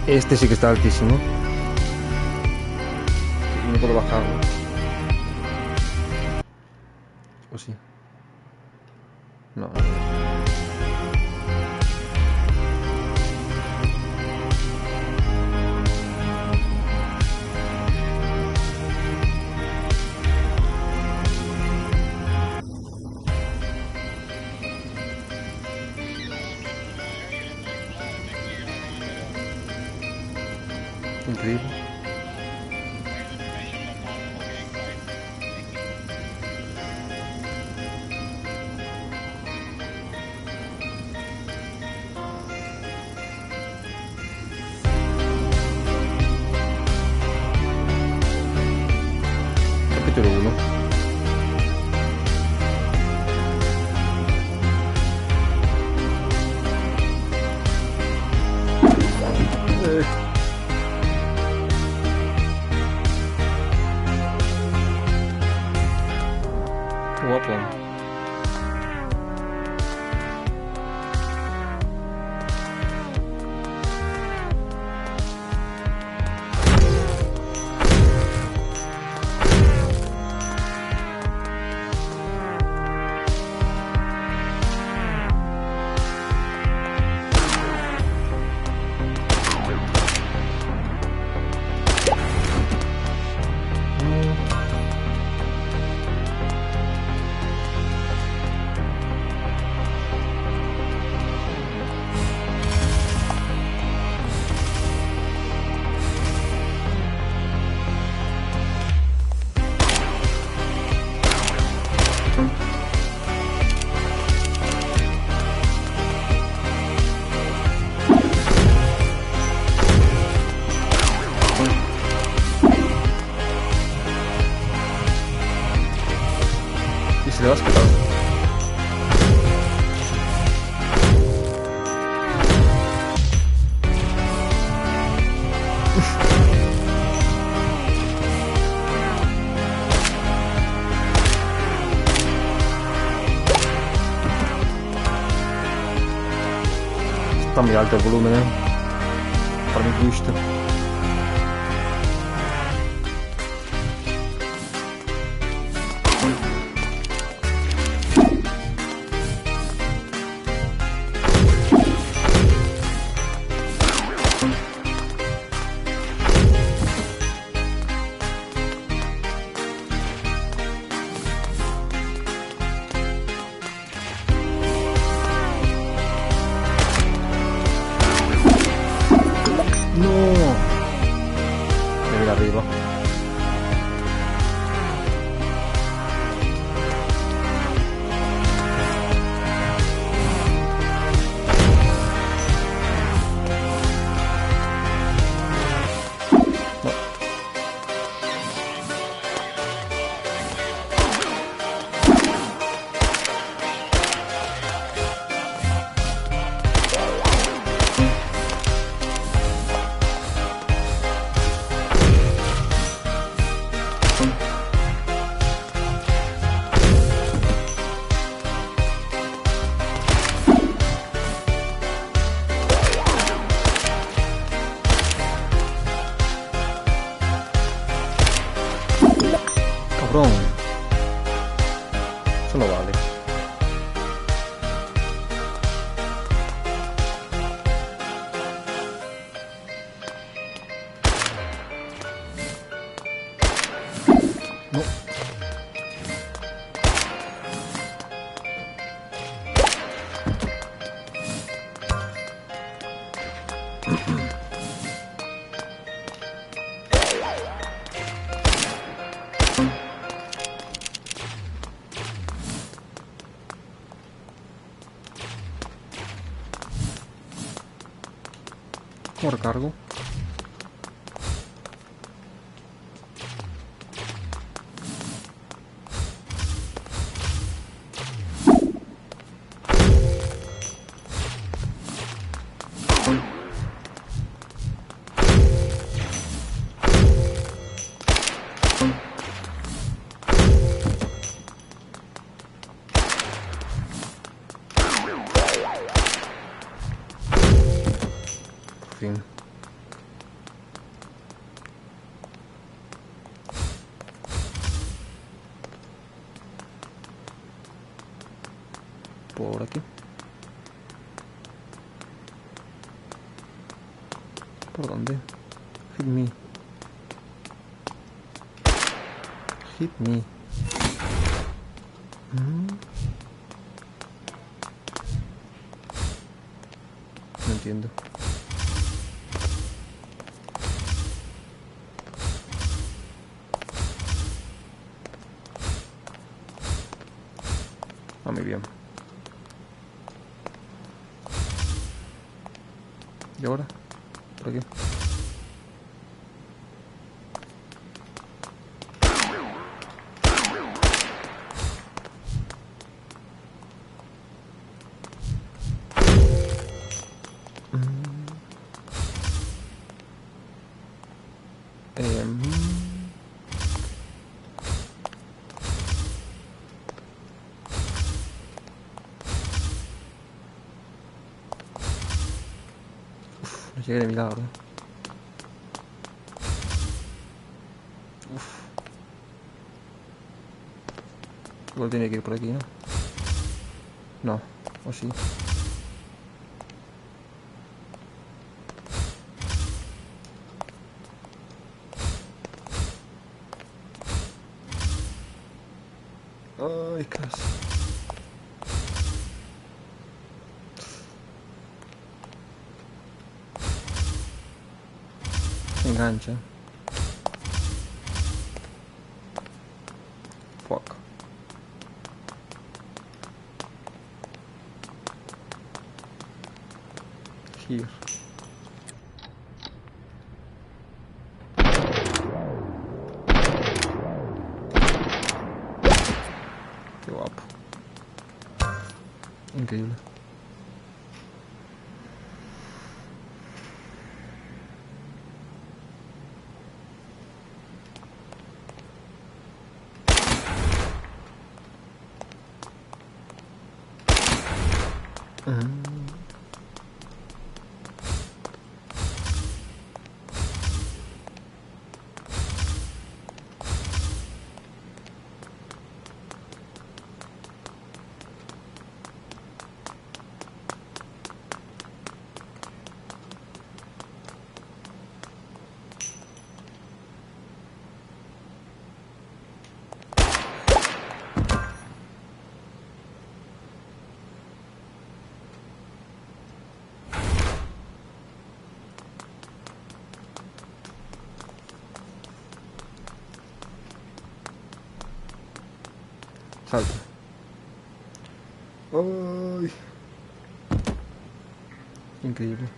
Este sí que está altísimo. No puedo bajarlo. ¿O sí? No. Increíble. Capítulo 1. Qué guapo. Y se le va a escapar. Está muy alto el volumen, para mi gusto. Arriba. Cabrón. Eso no vale. No. ¿Cómo recargo? Por fin. por aquí. ¿Por dónde? Hit me. Hit me. No entiendo. Ah, muy bien. ¿Y ahora? ¿Por aquí? No llegué de milagro. Uf. Igual tiene que ir por aquí, ¿no? No, o sí. Ay, casi. Se engancha. Fuck. Here. Qué guapo. Increíble. Salta. Ay. Increíble.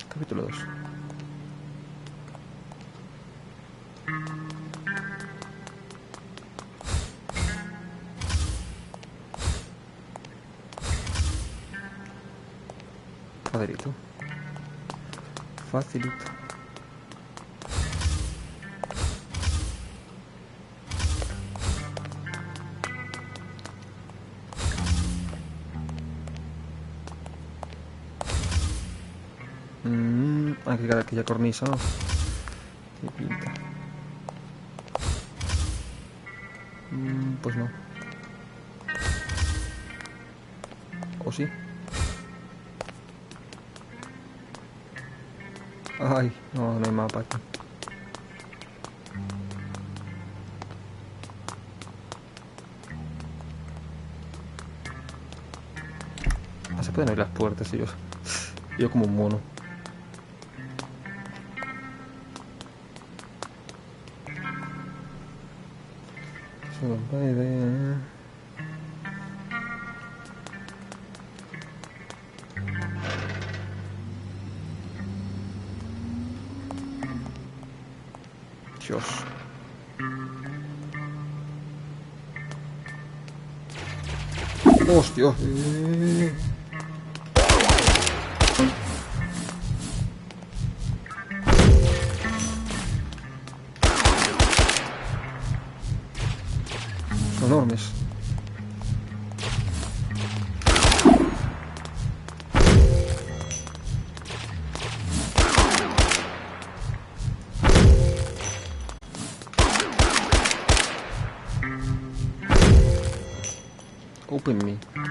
Capítulo 2. Facilito. Facilito. Hay que llegar a aquella cornisa, ¿no? Qué pinta. Pues no. ¿O sí? Ay, no, no hay mapa aquí. Ah, se pueden abrir las puertas y yo como un mono. Es una buena idea. Dios. Hostia. Son enormes. Open me.